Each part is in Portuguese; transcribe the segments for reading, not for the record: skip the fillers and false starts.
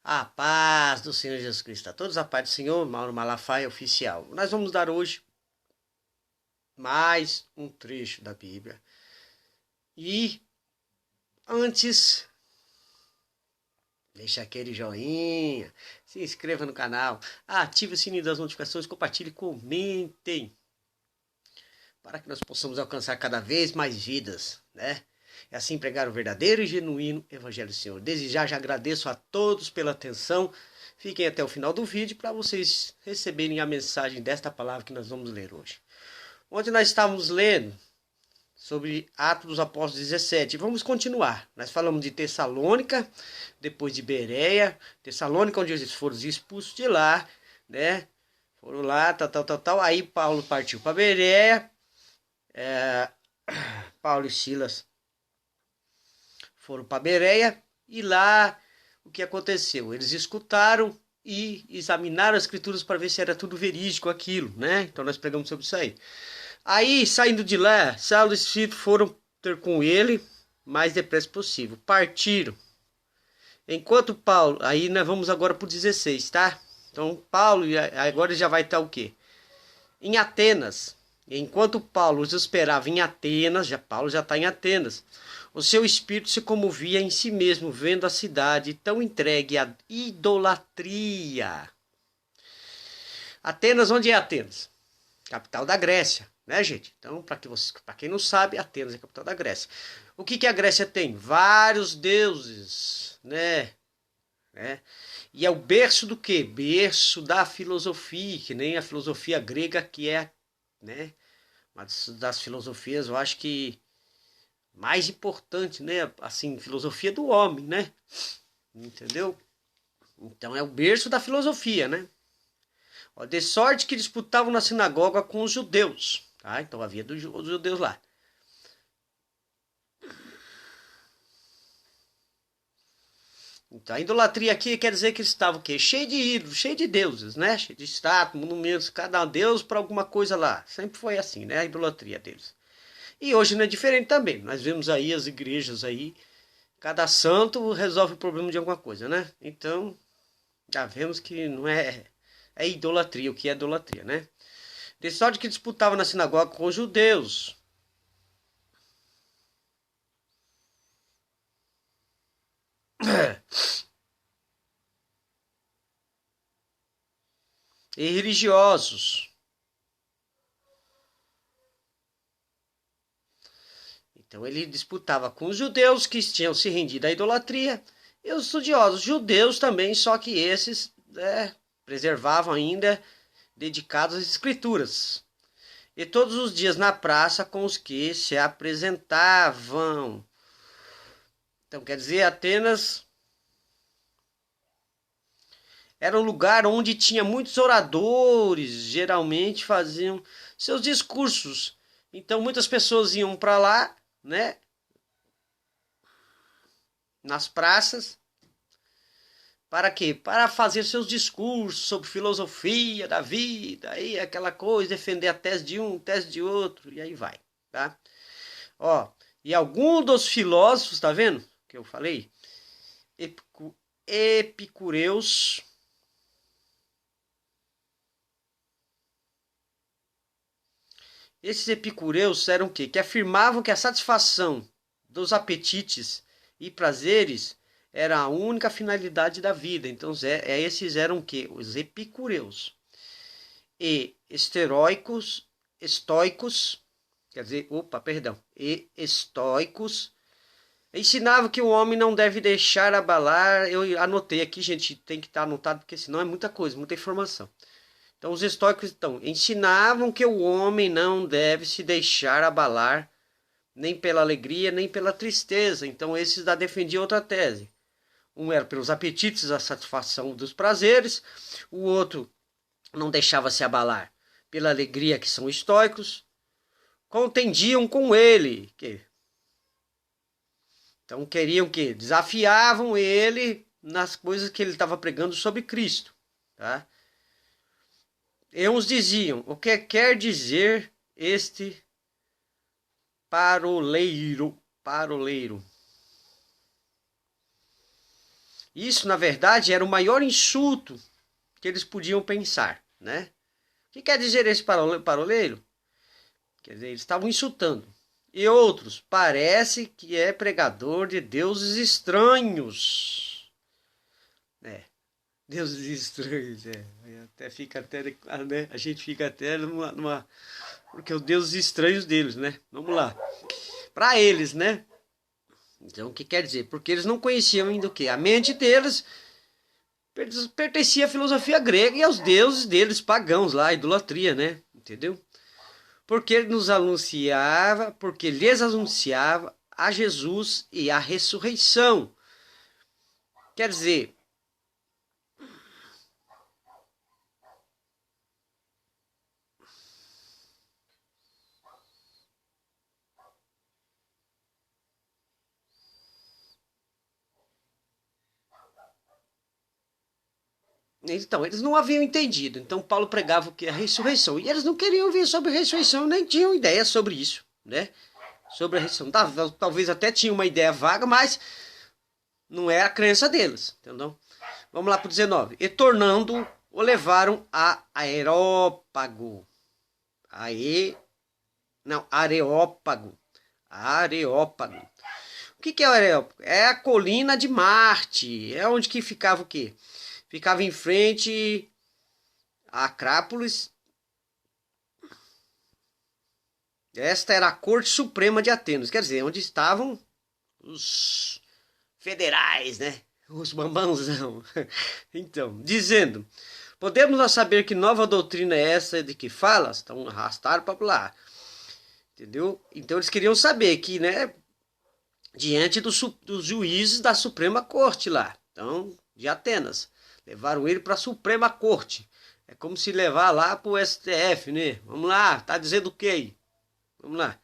A paz do Senhor Jesus Cristo. A todos a paz do Senhor, Mauro Malafaia Oficial. Nós vamos dar hoje mais um trecho da Bíblia. E antes, deixa aquele joinha, se inscreva no canal, ative o sininho das notificações, compartilhe, comentem, para que nós possamos alcançar cada vez mais vidas, né? E assim pregar o verdadeiro e genuíno Evangelho do Senhor. Desde já agradeço a todos pela atenção. Fiquem até o final do vídeo para vocês receberem a mensagem desta palavra que nós vamos ler hoje. Onde nós estávamos lendo sobre Atos dos Apóstolos 17. Vamos continuar. Nós falamos de Tessalônica, depois de Bereia. Tessalônica, onde eles foram expulsos de lá, né? Foram lá, tal. Aí Paulo partiu para Bereia. Paulo e Silas foram para Bereia e lá o que aconteceu? Eles escutaram e examinaram as escrituras para ver se era tudo verídico aquilo, né? Então nós pregamos sobre isso aí. Aí, saindo de lá, Saulo e Espírito foram ter com ele o mais depressa possível. Partiram. Enquanto Paulo, aí nós vamos agora para o 16, tá? Então Paulo agora já vai estar o quê? Em Atenas. Enquanto Paulo os esperava em Atenas, Paulo já está em Atenas, o seu espírito se comovia em si mesmo, vendo a cidade tão entregue à idolatria. Atenas, onde é Atenas? Capital da Grécia, né, gente? Então, para quem não sabe, Atenas é a capital da Grécia. O que a Grécia tem? Vários deuses, né? E é o berço do quê? Berço da filosofia, que nem a filosofia grega, que é, né, uma das filosofias, eu acho que mais importante, né? Assim, filosofia do homem, né? Entendeu? Então é o berço da filosofia, né? De sorte que disputavam na sinagoga com os judeus, tá? Então havia os judeus lá. Então a idolatria aqui quer dizer que eles estavam o quê? Cheio de ídolos, cheio de deuses, né? Cheio de estátuas, monumentos, cada deus para alguma coisa lá. Sempre foi assim, né? A idolatria deles. E hoje não é diferente também. Nós vemos aí as igrejas aí, cada santo resolve o problema de alguma coisa, né? Então, já vemos que não é idolatria, o que é idolatria, né? De sorte que disputava na sinagoga com os judeus. E religiosos. Então ele disputava com os judeus que tinham se rendido à idolatria e os estudiosos judeus também, só que esses preservavam ainda dedicados às escrituras. E todos os dias na praça com os que se apresentavam. Então quer dizer, Atenas era um lugar onde tinha muitos oradores, geralmente faziam seus discursos. Então muitas pessoas iam para lá, né? Nas praças. Para quê? Para fazer seus discursos sobre filosofia da vida, aí aquela coisa, defender a tese de um, tese de outro, e aí vai, tá? Ó, e algum dos filósofos, tá vendo? Que eu falei? Epicureus. Esses epicureus eram o quê? Que afirmavam que a satisfação dos apetites e prazeres era a única finalidade da vida. Então, esses eram o quê? Os epicureus. E estoicos, quer dizer, e estoicos, ensinavam que o homem não deve deixar abalar. Eu anotei aqui, gente, tem que estar anotado, porque senão é muita coisa, muita informação. Então, os estoicos ensinavam que o homem não deve se deixar abalar nem pela alegria, nem pela tristeza. Então, esses defendiam outra tese. Um era pelos apetites, a satisfação dos prazeres. O outro não deixava se abalar pela alegria, que são estoicos. Contendiam com ele. Então, queriam que desafiavam ele nas coisas que ele estava pregando sobre Cristo, tá? E uns diziam, o que quer dizer este paroleiro? Isso, na verdade, era o maior insulto que eles podiam pensar, né? O que quer dizer esse paroleiro? Quer dizer, eles estavam insultando. E outros, parece que é pregador de deuses estranhos. É, deuses estranhos, até fica até, né? A gente fica até porque os deuses estranhos deles, né? Vamos lá. Para eles, né? Então, o que quer dizer? Porque eles não conheciam ainda o que? A mente deles pertencia à filosofia grega e aos deuses deles pagãos lá, a idolatria, né? Entendeu? Porque lhes anunciava a Jesus e a ressurreição. Quer dizer, então, eles não haviam entendido. Então, Paulo pregava o que? A ressurreição. E eles não queriam ouvir sobre a ressurreição, nem tinham ideia sobre isso, né? Sobre a ressurreição. Talvez até tinham uma ideia vaga, mas não é a crença deles, entendeu? Vamos lá para o 19. E tornando, o levaram a Areópago. Areópago. Areópago. O que é o Areópago? É a colina de Marte. É onde que ficava o quê? Ficava em frente a Acrópolis. Esta era a Corte Suprema de Atenas. Quer dizer, onde estavam os federais, né? Os bambãozão. Então, dizendo, podemos nós saber que nova doutrina é essa de que falas? Então, arrastaram para lá. Entendeu? Então, eles queriam saber que, né? Diante dos juízes da Suprema Corte lá. Então, de Atenas. Levaram ele para a Suprema Corte. É como se levar lá para o STF, né? Vamos lá, tá dizendo o quê? Vamos lá.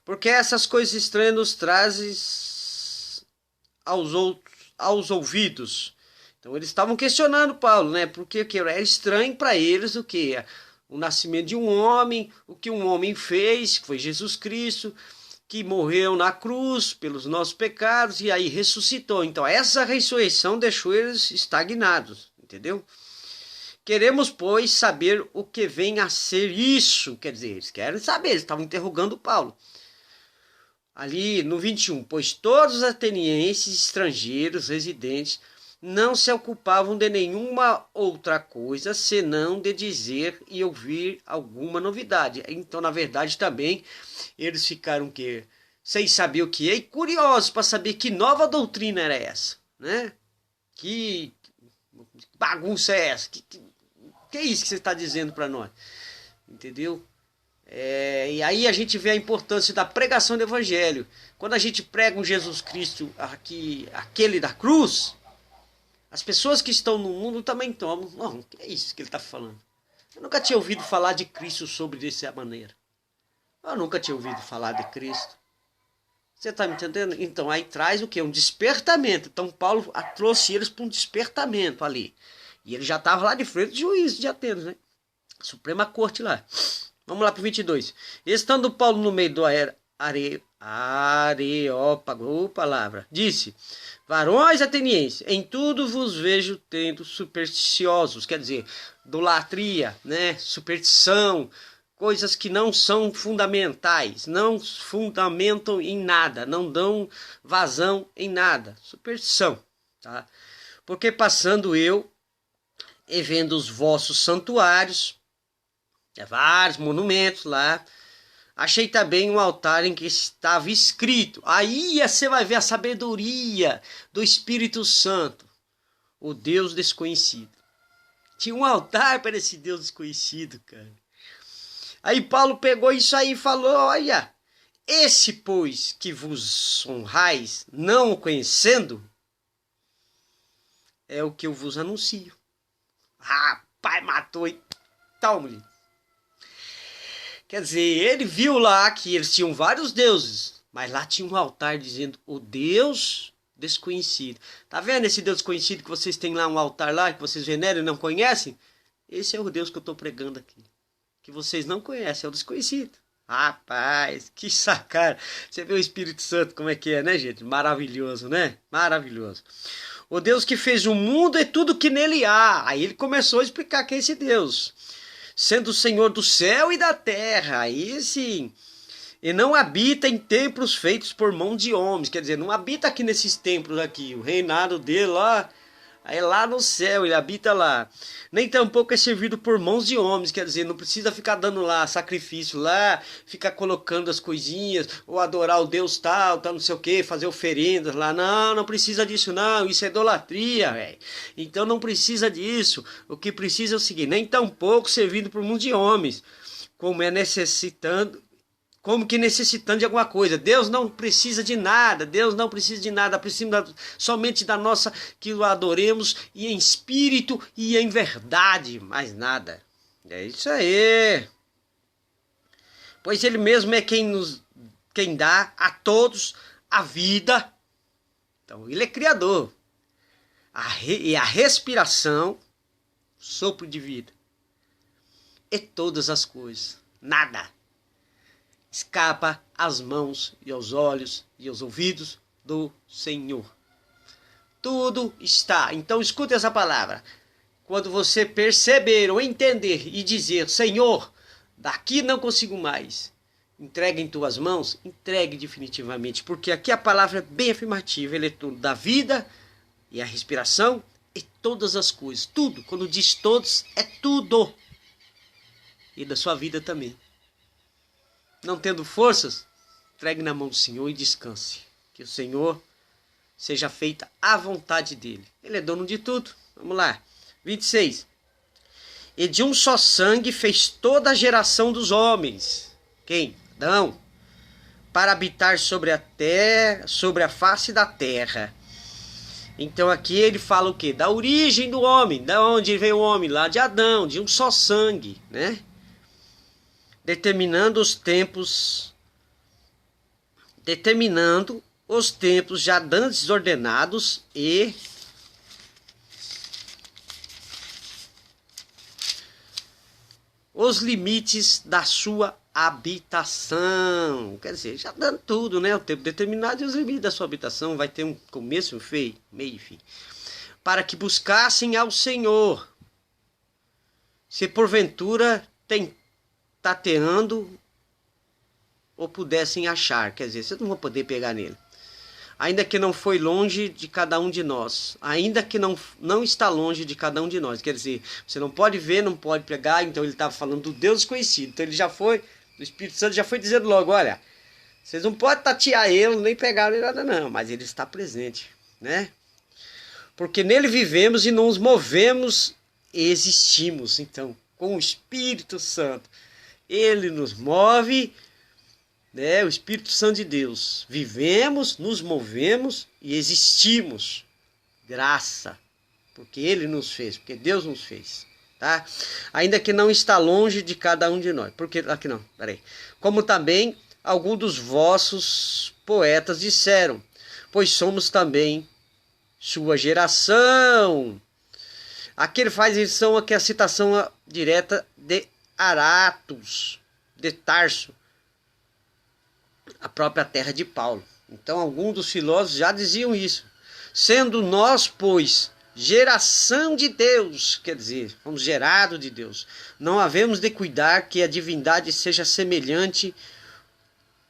Porque essas coisas estranhas nos trazem aos ouvidos. Então eles estavam questionando Paulo, né? Porque que era estranho para eles o que? O nascimento de um homem, o que um homem fez, que foi Jesus Cristo, que morreu na cruz pelos nossos pecados e aí ressuscitou. Então essa ressurreição deixou eles estagnados, entendeu? Queremos, pois, saber o que vem a ser isso. Quer dizer, eles querem saber, eles estavam interrogando Paulo. Ali no 21, pois todos os atenienses estrangeiros residentes não se ocupavam de nenhuma outra coisa senão de dizer e ouvir alguma novidade. Então, na verdade, também eles ficaram que sem saber o que é e curiosos para saber que nova doutrina era essa, né? Que bagunça é essa? Que é isso que você está dizendo para nós? Entendeu? E aí a gente vê a importância da pregação do evangelho. Quando a gente prega um Jesus Cristo aquele da cruz, as pessoas que estão no mundo também tomam. Não, que é isso que ele está falando? Eu nunca tinha ouvido falar de Cristo sobre dessa maneira. Eu nunca tinha ouvido falar de Cristo. Você está me entendendo? Então aí traz o que? Um despertamento. Então Paulo trouxe eles para um despertamento ali. E ele já estava lá de frente do juiz de Atenas, né? Suprema Corte lá. Vamos lá para o 22. Estando Paulo no meio do Areópago, palavra, disse, varões atenienses, em tudo vos vejo tendo supersticiosos, quer dizer, idolatria, né? Superstição, coisas que não são fundamentais, não fundamentam em nada, não dão vazão em nada, superstição, tá? Porque passando eu e vendo os vossos santuários, vários monumentos lá, achei também um altar em que estava escrito. Aí você vai ver a sabedoria do Espírito Santo, o Deus desconhecido. Tinha um altar para esse Deus desconhecido, cara. Aí Paulo pegou isso aí e falou, olha, esse, pois, que vos honrais, não o conhecendo, é o que eu vos anuncio. Rapaz, matou e tal, mulher. Quer dizer, ele viu lá que eles tinham vários deuses, mas lá tinha um altar dizendo o Deus desconhecido. Tá vendo esse Deus desconhecido que vocês têm lá, um altar lá, que vocês veneram e não conhecem? Esse é o Deus que eu estou pregando aqui. Que vocês não conhecem, é o desconhecido. Rapaz, que sacada. Você vê o Espírito Santo como é que é, né, gente? Maravilhoso, né? Maravilhoso. O Deus que fez o mundo e tudo que nele há. Aí ele começou a explicar quem é esse Deus. Sendo o Senhor do céu e da terra. Aí sim. E não habita em templos feitos por mão de homens. Quer dizer, não habita aqui nesses templos aqui. O reinado dele lá é lá no céu, ele habita lá. Nem tampouco é servido por mãos de homens. Quer dizer, não precisa ficar dando lá sacrifício lá, ficar colocando as coisinhas, ou adorar o Deus tal, não sei o que, fazer oferendas lá. Não, não precisa disso não, isso é idolatria, velho. Então não precisa disso. O que precisa é o seguinte, nem tampouco servido por mãos de homens, como que necessitando de alguma coisa. Deus não precisa de nada, Deus não precisa de nada, precisa somente da nossa, que o adoremos e em espírito e em verdade, mais nada. É isso aí. Pois ele mesmo é quem dá a todos a vida. Então ele é criador. E a respiração, sopro de vida. E todas as coisas, nada escapa às mãos e aos olhos e aos ouvidos do Senhor. Tudo está. Então escute essa palavra. Quando você perceber ou entender e dizer, Senhor, daqui não consigo mais, entregue em tuas mãos, entregue definitivamente. Porque aqui a palavra é bem afirmativa. Ele é tudo da vida e a respiração e todas as coisas. Tudo. Quando diz todos, é tudo. E da sua vida também. Não tendo forças, entregue na mão do Senhor e descanse. Que o Senhor seja feita a vontade dele. Ele é dono de tudo. Vamos lá. 26. E de um só sangue fez toda a geração dos homens. Quem? Adão. Para habitar sobre a terra, sobre a face da terra. Então aqui ele fala o quê? Da origem do homem. Da onde veio o homem? Lá de Adão, de um só sangue, né? Determinando os tempos já dantes ordenados e os limites da sua habitação. Quer dizer, já dando tudo, né? O tempo determinado e os limites da sua habitação. Vai ter um começo, um meio e fim. Para que buscassem ao Senhor. Se porventura tateando ou pudessem achar, quer dizer, vocês não vão poder pegar nele, ainda que não foi longe de cada um de nós, ainda que não está longe de cada um de nós, quer dizer, você não pode ver, não pode pegar. Então ele estava falando do Deus desconhecido, então ele já foi, o Espírito Santo já foi dizendo logo, olha, vocês não podem tatear ele, nem pegar nem nada não, mas ele está presente, né? Porque nele vivemos e nos movemos e existimos. Então, com o Espírito Santo, ele nos move, né? O Espírito Santo de Deus. Vivemos, nos movemos e existimos. Graça. Porque ele nos fez, porque Deus nos fez. Tá? Ainda que não está longe de cada um de nós. Porque aqui não, peraí. Como também alguns dos vossos poetas disseram, pois somos também sua geração. Aqui ele faz menção aqui a citação direta de Aratus, de Tarso, a própria terra de Paulo. Então alguns dos filósofos já diziam isso. Sendo nós, pois, geração de Deus, quer dizer, fomos gerados de Deus, não havemos de cuidar que a divindade seja semelhante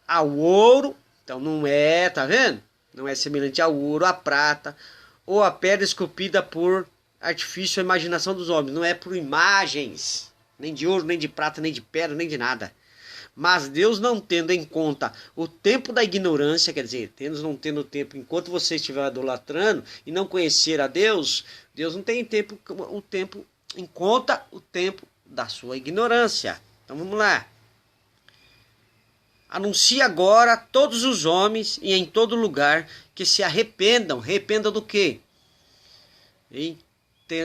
ao ouro. Então não é, tá vendo? Não é semelhante ao ouro, à prata, ou à pedra esculpida por artifício ou imaginação dos homens. Não é por imagens, nem de ouro, nem de prata, nem de pedra, nem de nada. Mas Deus, não tendo em conta o tempo da ignorância, quer dizer, Deus não tendo tempo, enquanto você estiver idolatrando e não conhecer a Deus, Deus não tem em conta o tempo da sua ignorância. Então vamos lá. Anuncia agora a todos os homens e em todo lugar que se arrependam. Arrependam do quê?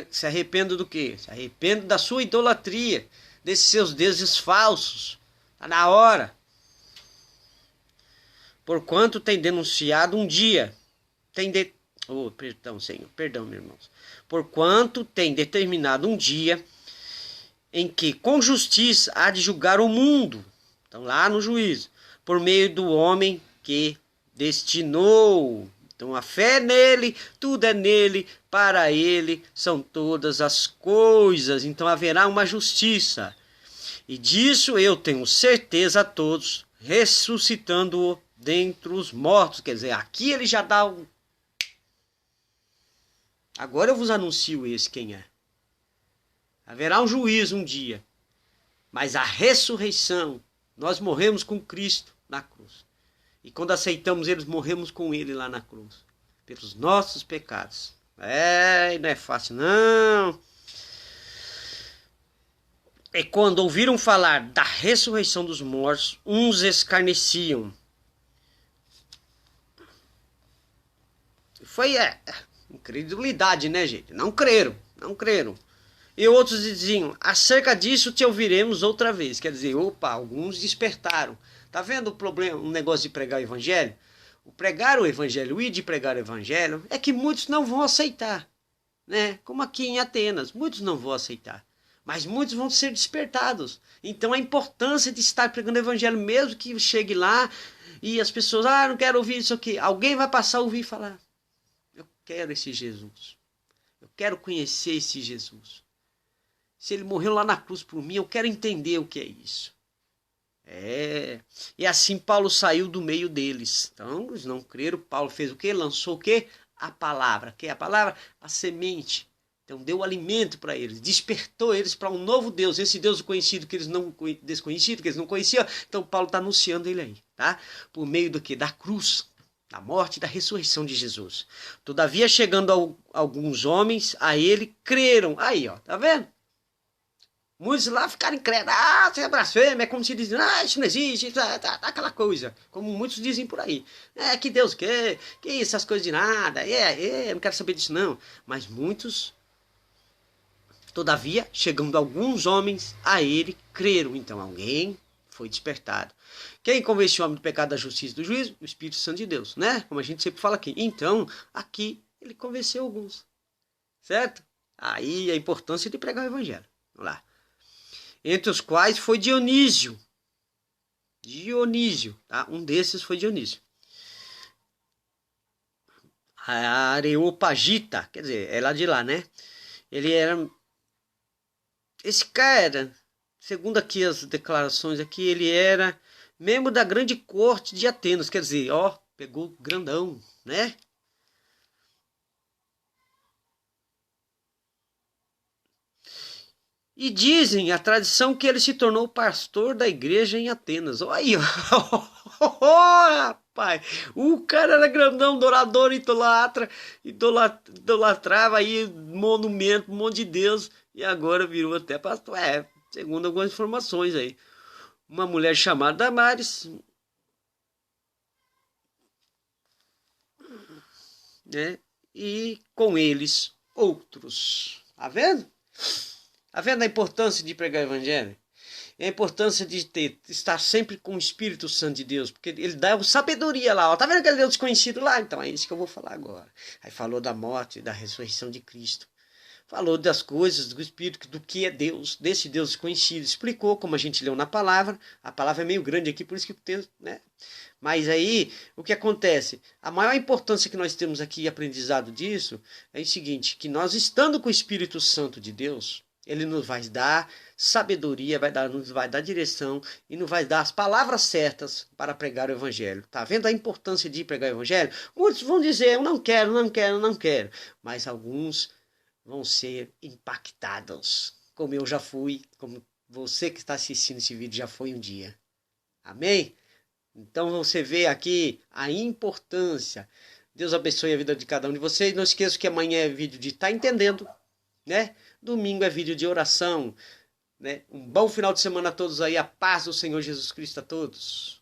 Se arrependam do quê? Se arrependam da sua idolatria, desses seus deuses falsos. Está na hora. Porquanto tem denunciado um dia. Perdão, meus irmãos. Porquanto tem determinado um dia em que com justiça há de julgar o mundo. Então lá no juízo. Por meio do homem que destinou. Então a fé é nele, tudo é nele, para ele são todas as coisas. Então haverá uma justiça. E disso eu tenho certeza a todos, ressuscitando-o dentre os mortos. Quer dizer, aqui ele já dá um... Agora eu vos anuncio esse quem é. Haverá um juízo um dia. Mas a ressurreição, nós morremos com Cristo na cruz. E quando aceitamos ele, morremos com ele lá na cruz. Pelos nossos pecados. Não é fácil não. E quando ouviram falar da ressurreição dos mortos, uns escarneciam. Foi incredulidade, né, gente? Não creram. E outros diziam, acerca disso te ouviremos outra vez. Quer dizer, alguns despertaram. Tá vendo o problema, um negócio de pregar o evangelho? O pregar o evangelho e de pregar o evangelho é que muitos não vão aceitar. Né? Como aqui em Atenas, muitos não vão aceitar. Mas muitos vão ser despertados. Então a importância de estar pregando o evangelho, mesmo que chegue lá e as pessoas, não quero ouvir isso aqui. Alguém vai passar a ouvir e falar, eu quero esse Jesus. Eu quero conhecer esse Jesus. Se ele morreu lá na cruz por mim, eu quero entender o que é isso. E assim Paulo saiu do meio deles. Então, eles não creram. Paulo fez o quê? Lançou o quê? A palavra. Que é a palavra? A semente. Então, deu alimento para eles. Despertou eles para um novo Deus. Esse Deus conhecido que eles não desconhecido, que eles não conheciam. Então, Paulo está anunciando ele aí. Tá? Por meio do quê? Da cruz. Da morte e da ressurreição de Jesus. Todavia, chegando alguns homens, a ele creram. Aí, ó. Tá vendo? Muitos lá ficaram incrédulos, isso é blasfêmia, é como se dizem, isso não existe, aquela coisa, como muitos dizem por aí. Que Deus quer, que essas coisas de nada, eu não quero saber disso não. Mas muitos, todavia, chegando alguns homens, a ele creram. Então alguém foi despertado. Quem convenceu o homem do pecado, da justiça e do juízo? O Espírito Santo de Deus, né? Como a gente sempre fala aqui. Então, aqui, ele convenceu alguns, certo? Aí a importância de pregar o evangelho. Vamos lá. Entre os quais foi Dionísio. Tá? Um desses foi Dionísio. A Areopagita, quer dizer, é lá de lá, né? Ele era... Esse cara, segundo aqui as declarações aqui, ele era membro da grande corte de Atenas. Quer dizer, pegou grandão, né? E dizem a tradição que ele se tornou pastor da igreja em Atenas. Olha aí, rapaz, o cara era grandão, adorador, idolatrava aí monumento, um monte de Deus, e agora virou até pastor, segundo algumas informações aí. Uma mulher chamada Damares, né? E com eles outros. Tá vendo? Tá vendo a importância de pregar o evangelho? E a importância de estar sempre com o Espírito Santo de Deus, porque ele dá sabedoria lá. Tá vendo aquele Deus desconhecido lá? Então é isso que eu vou falar agora. Aí falou da morte, da ressurreição de Cristo. Falou das coisas do Espírito, do que é Deus, desse Deus desconhecido. Explicou, como a gente leu na palavra. A palavra é meio grande aqui, por isso que o texto, né? Mas aí, o que acontece? A maior importância que nós temos aqui, aprendizado disso, é o seguinte, que nós estando com o Espírito Santo de Deus, ele nos vai dar sabedoria, nos vai dar direção e nos vai dar as palavras certas para pregar o evangelho. Tá vendo a importância de pregar o evangelho? Muitos vão dizer, eu não quero. Mas alguns vão ser impactados, como eu já fui, como você que está assistindo esse vídeo já foi um dia. Amém? Então você vê aqui a importância. Deus abençoe a vida de cada um de vocês. Não esqueça que amanhã é vídeo de Tá Entendendo, né? Domingo é vídeo de oração, né? Um bom final de semana a todos aí. A paz do Senhor Jesus Cristo a todos.